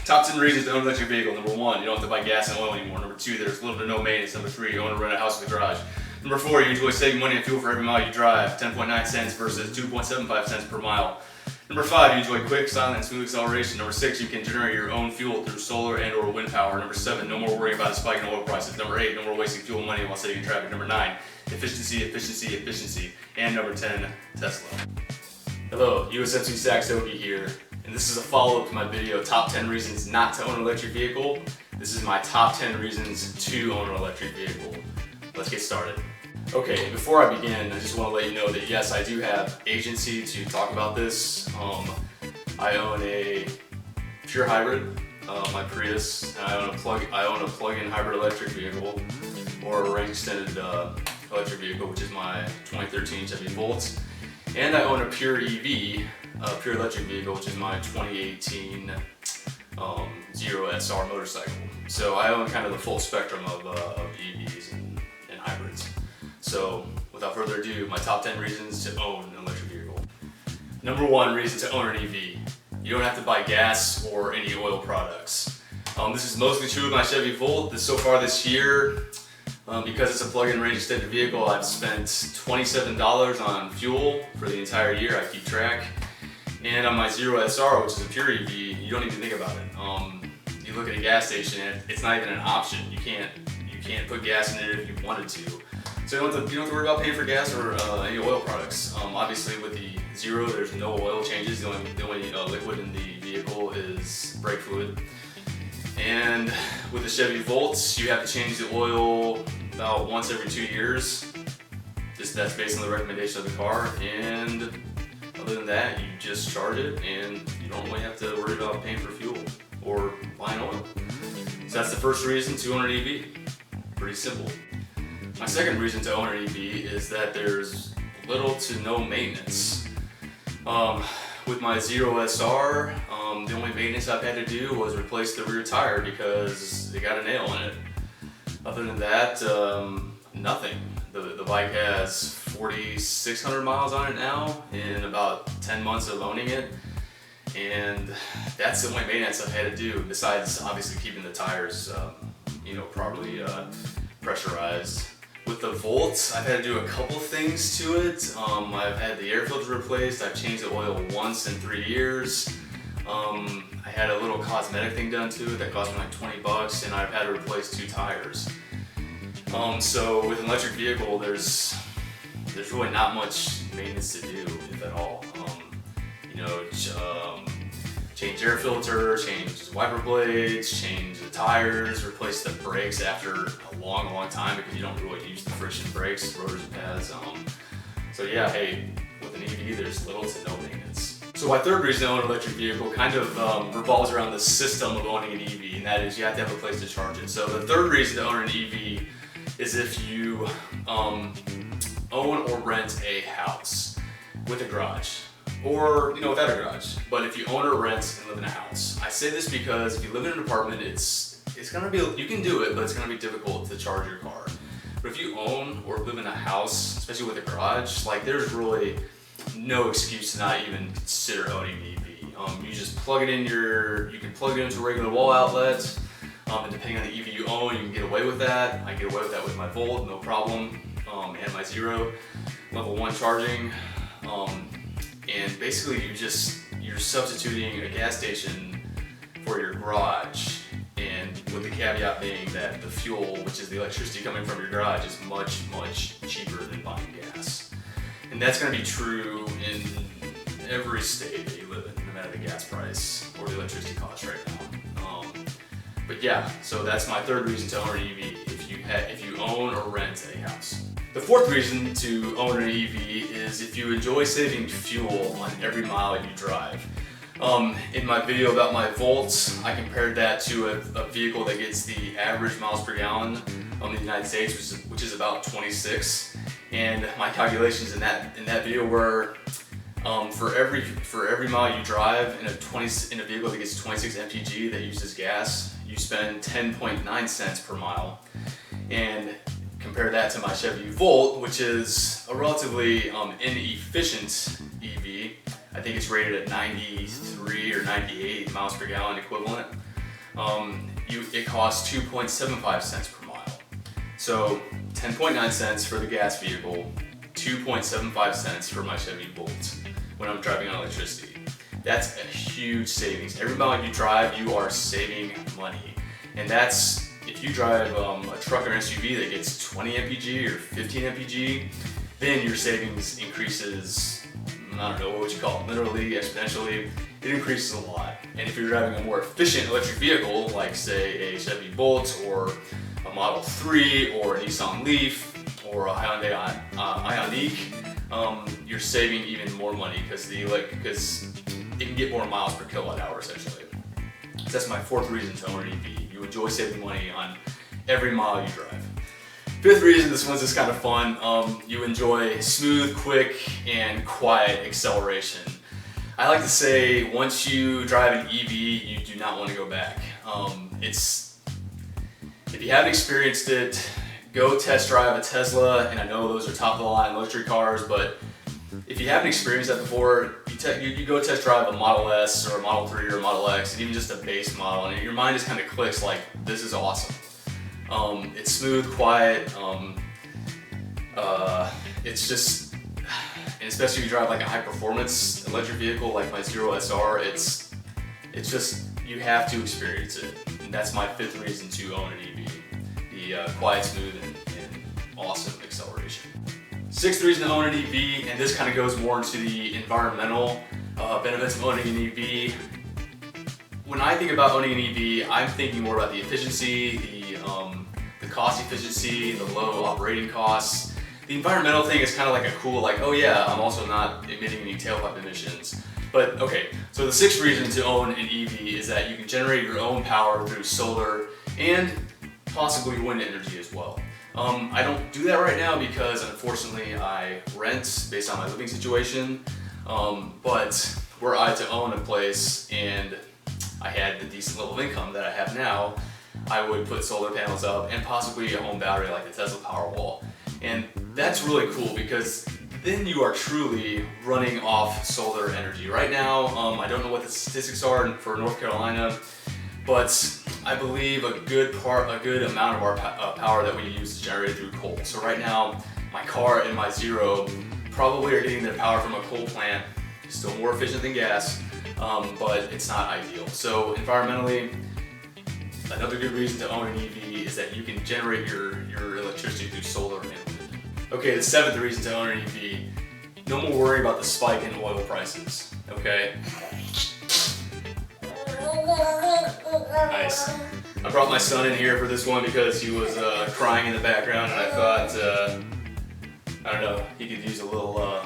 Top 10 reasons to own an electric vehicle. Number 1, you don't have to buy gas and oil anymore. Number 2, there's little to no maintenance. Number 3, you own or rent a house with a garage. Number 4, you enjoy saving money on fuel for every mile you drive, 10.9 cents versus 2.75 cents per mile. Number 5, you enjoy quick, silent, and smooth acceleration. Number 6, you can generate your own fuel through solar and or wind power. Number 7, no more worrying about a spike in oil prices. Number 8, no more wasting fuel and money while sitting in traffic. Number 9, efficiency, efficiency, efficiency. And number 10, Tesla. Hello, USMC Saxoki here, and this is a follow-up to my video, Top 10 Reasons Not to Own an Electric Vehicle. This is my top 10 reasons to own an electric vehicle. Let's get started. Okay, before I begin, I just want to let you know that yes, I do have agency to talk about this. I own a pure hybrid, my Prius, and I own a plug-in hybrid electric vehicle, or a range extended electric vehicle, which is my 2013 Chevy Volt. And I own a pure EV, pure electric vehicle, which is my 2018 Zero SR motorcycle. So I own kind of the full spectrum of EVs and hybrids. So without further ado, my top 10 reasons to own an electric vehicle. Number 1 reason to own an EV. You don't have to buy gas or any oil products. This is mostly true with my Chevy Volt. So far this year, because it's a plug-in range extended vehicle, I've spent $27 on fuel for the entire year. I keep track. And on my Zero SR, which is a pure EV, you don't even think about it. You look at a gas station and it's not even an option. You can't put gas in it if you wanted to. So you don't have to worry about paying for gas or any oil products. Obviously with the Zero, there's no oil changes. The only liquid in the vehicle is brake fluid. And with the Chevy Volts, you have to change the oil about once every 2 years. That's based on the recommendation of the car. And other than that, you just charge it and you don't really have to worry about paying for fuel or buying oil. So that's the first reason to own an EV. Pretty simple. My second reason to own an EV is that there's little to no maintenance. With my Zero SR, the only maintenance I've had to do was replace the rear tire because it got a nail in it. Other than that, nothing. The bike has 4,600 miles on it now in about 10 months of owning it. And that's the only maintenance I've had to do, besides obviously keeping the tires properly pressurized. With the Volt, I've had to do a couple things to it. I've had the air filter replaced, I've changed the oil once in 3 years. I had a little cosmetic thing done to it that cost me like 20 bucks, and I've had to replace 2 tires. So with an electric vehicle, there's really not much maintenance to do, if at all. Change air filter, change wiper blades, change the tires, replace the brakes after a long time because you don't really use the friction brakes, rotors and pads. So yeah, hey, with an EV, there's little to no maintenance. So my third reason to own an electric vehicle kind of revolves around the system of owning an EV, and that is you have to have a place to charge it. So the third reason to own an EV is if you own or rent a house with a garage. Or, without a garage. But if you own or rent and live in a house. I say this because if you live in an apartment, it's gonna be, you can do it, but it's gonna be difficult to charge your car. But if you own or live in a house, especially with a garage, there's really no excuse to not even consider owning an EV. You just plug it in you can plug it into a regular wall outlet. And depending on the EV you own, you can get away with that. I get away with that with my Volt, no problem. And my Zero, level 1 charging. And basically you're substituting a gas station for your garage, and with the caveat being that the fuel, which is the electricity coming from your garage, is much cheaper than buying gas. And that's going to be true in every state that you live in, no matter the gas price or the electricity cost right now. But yeah, so that's my third reason to own an EV, if you own or rent a house. The fourth reason to own an EV is if you enjoy saving fuel on every mile you drive. In my video about my Volt, I compared that to a vehicle that gets the average miles per gallon in the United States, which is about 26. And my calculations in that video were for every mile you drive in a vehicle that gets 26 mpg that uses gas, you spend 10.9 cents per mile. And compare that to my Chevy Volt, which is a relatively inefficient EV. I think it's rated at 93 or 98 miles per gallon equivalent. it costs 2.75 cents per mile. So 10.9 cents for the gas vehicle, 2.75 cents for my Chevy Bolt when I'm driving on electricity. That's a huge savings. Every mile you drive, you are saving money. And that's, if you drive a truck or an SUV that gets 20 mpg or 15 mpg, then your savings increases, I don't know what would you call it, literally, exponentially. It increases a lot. And if you're driving a more efficient electric vehicle, like say a Chevy Bolt or a Model 3 or a Nissan Leaf or a Hyundai Ioniq, you're saving even more money because it can get more miles per kilowatt hour essentially. So that's my fourth reason to own an EV. You enjoy saving money on every mile you drive. Fifth reason, this one's just kind of fun. You enjoy smooth, quick, and quiet acceleration. I like to say once you drive an EV, you do not want to go back. If you haven't experienced it, go test drive a Tesla, and I know those are top of the line luxury cars, but if you haven't experienced that before, you go test drive a Model S or a Model 3 or a Model X, and even just a base model, and your mind just kind of clicks like, this is awesome. It's smooth, quiet, it's just, and especially if you drive like a high performance electric vehicle like my Zero SR, it's just, you have to experience it. And that's my fifth reason to own an EV. The quiet, smooth, and awesome acceleration. Sixth reason to own an EV, and this kind of goes more into the environmental benefits of owning an EV. When I think about owning an EV, I'm thinking more about the efficiency, the cost efficiency, the low operating costs. The environmental thing is kind of like a cool, like, oh yeah, I'm also not emitting any tailpipe emissions. But okay, so the sixth reason to own an EV is that you can generate your own power through solar and possibly wind energy as well. I don't do that right now because unfortunately I rent based on my living situation, but were I to own a place and I had the decent level of income that I have now, I would put solar panels up and possibly a home battery like the Tesla Powerwall. And that's really cool because then you are truly running off solar energy. Right now, I don't know what the statistics are for North Carolina, but I believe a good amount of our power that we use is generated through coal. So right now, my car and my Zero probably are getting their power from a coal plant. Still more efficient than gas, but it's not ideal. So environmentally, another good reason to own an EV is that you can generate your electricity through solar and wind. Okay, the seventh reason to own an EV, no more worry about the spike in oil prices, okay? Nice. I brought my son in here for this one because he was crying in the background, and I thought, I don't know, he could use a little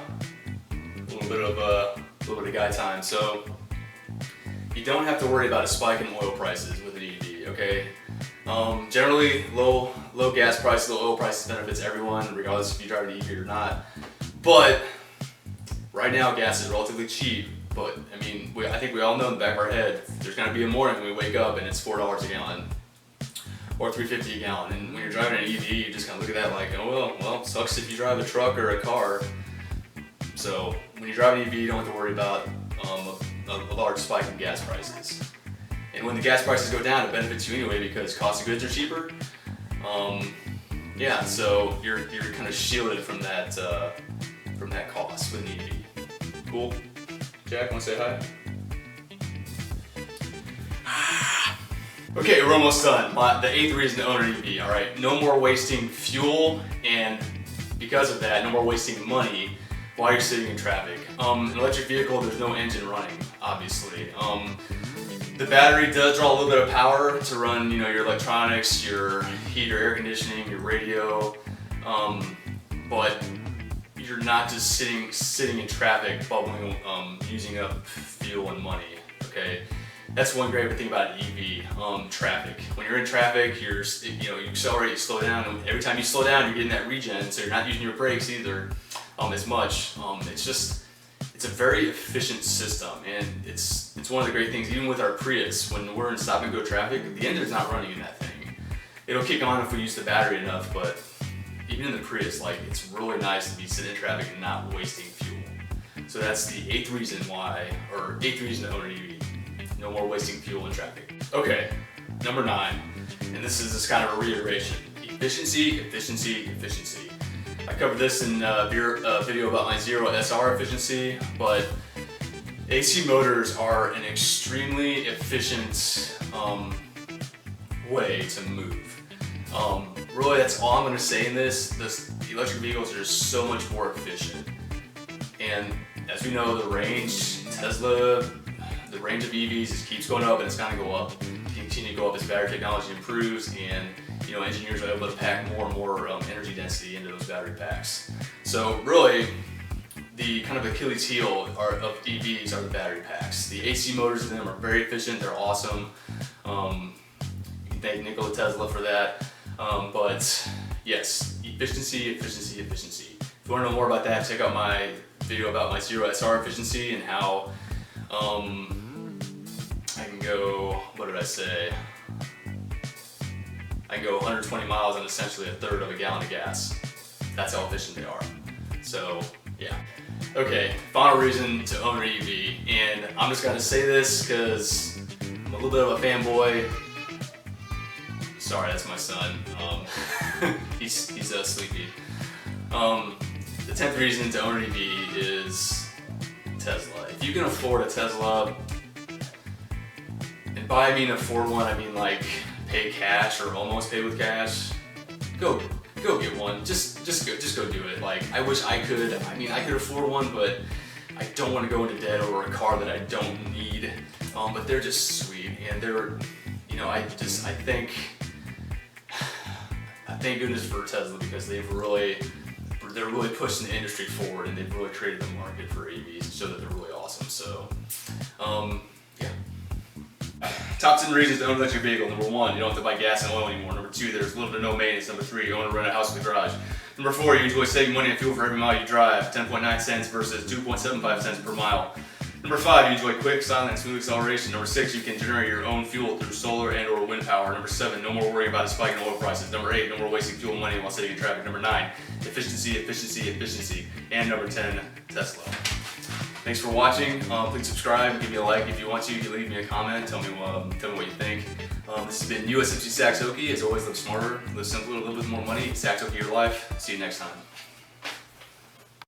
bit of guy time. So you don't have to worry about a spike in oil prices with an EV, okay? Generally, low gas prices, low oil prices benefits everyone, regardless if you drive an EV or not. But right now, gas is relatively cheap. But I mean, I think we all know in the back of our head, there's gonna be a morning when we wake up and it's $4 a gallon or $3.50 a gallon. And when you're driving an EV, you just kind of look at that like, oh well, sucks if you drive a truck or a car. So when you drive an EV, you don't have to worry about a large spike in gas prices. And when the gas prices go down, it benefits you anyway because cost of goods are cheaper. Yeah, so you're kind of shielded from that cost with an EV. Cool. Jack, want to say hi? Okay, we're almost done. The eighth reason to own an EV, all right? No more wasting fuel, and because of that, no more wasting money while you're sitting in traffic. An electric vehicle, there's no engine running, obviously. The battery does draw a little bit of power to run, your electronics, your heater, air conditioning, your radio, but you're not just sitting in traffic, bubbling, using up fuel and money. Okay, that's one great thing about an EV. Traffic. When you're in traffic, you accelerate, you slow down, and every time you slow down, you're getting that regen, so you're not using your brakes either as much. It's a very efficient system, and it's one of the great things. Even with our Prius, when we're in stop and go traffic, the engine's not running in that thing. It'll kick on if we use the battery enough, but even in the Prius, it's really nice to be sitting in traffic and not wasting fuel. So that's the eighth reason to own an EV. No more wasting fuel in traffic. Okay, Number 9, and this is just kind of a reiteration: efficiency, efficiency, efficiency. I covered this in a video about my Zero SR efficiency, but AC motors are an extremely efficient way to move. Really, that's all I'm going to say in this. Electric vehicles are just so much more efficient. And as we know, the range of EVs just keeps going up, and it's going to go up. Continue to go up as battery technology improves, and engineers are able to pack more and more energy density into those battery packs. So really, the kind of Achilles heel of EVs are the battery packs. The AC motors in them are very efficient. They're awesome. You can thank Nikola Tesla for that. But yes, efficiency, efficiency, efficiency. If you want to know more about that, check out my video about my Zero SR efficiency and how I can go, what did I say? I can go 120 miles in essentially a third of a gallon of gas. That's how efficient they are. So yeah. Okay, final reason to own an EV, and I'm just gonna say this because I'm a little bit of a fanboy. Sorry, that's my son. He's sleepy. The 10th reason to own an EV is Tesla. If you can afford a Tesla, and by I mean afford one, I mean like pay cash or almost pay with cash, go get one. Just go do it. Like, I wish I could. I mean, I could afford one, but I don't want to go into debt over a car that I don't need. But they're just sweet, and they're, I thank goodness for Tesla, because they're really pushing the industry forward, and they've really created the market for EVs and show that they're really awesome. So, yeah. Top 10 reasons to own an electric vehicle. Number 1, you don't have to buy gas and oil anymore. Number 2, there's little to no maintenance. Number 3, you own or rent a house with a garage. Number 4, you enjoy saving money on fuel for every mile you drive, 10.9 cents versus 2.75 cents per mile. Number 5, you enjoy quick, silent, and smooth acceleration. Number 6, you can generate your own fuel through solar and or wind power. Number 7, no more worrying about a spike in oil prices. Number 8, no more wasting fuel and money while sitting in traffic. Number 9, efficiency, efficiency, efficiency. And number 10, Tesla. Thanks for watching. Please subscribe, give me a like if you want to. You can leave me a comment, tell me what you think. This has been USMC Saxoki. As always, live smarter, live simpler, live with more money. Saxoki your life. See you next time.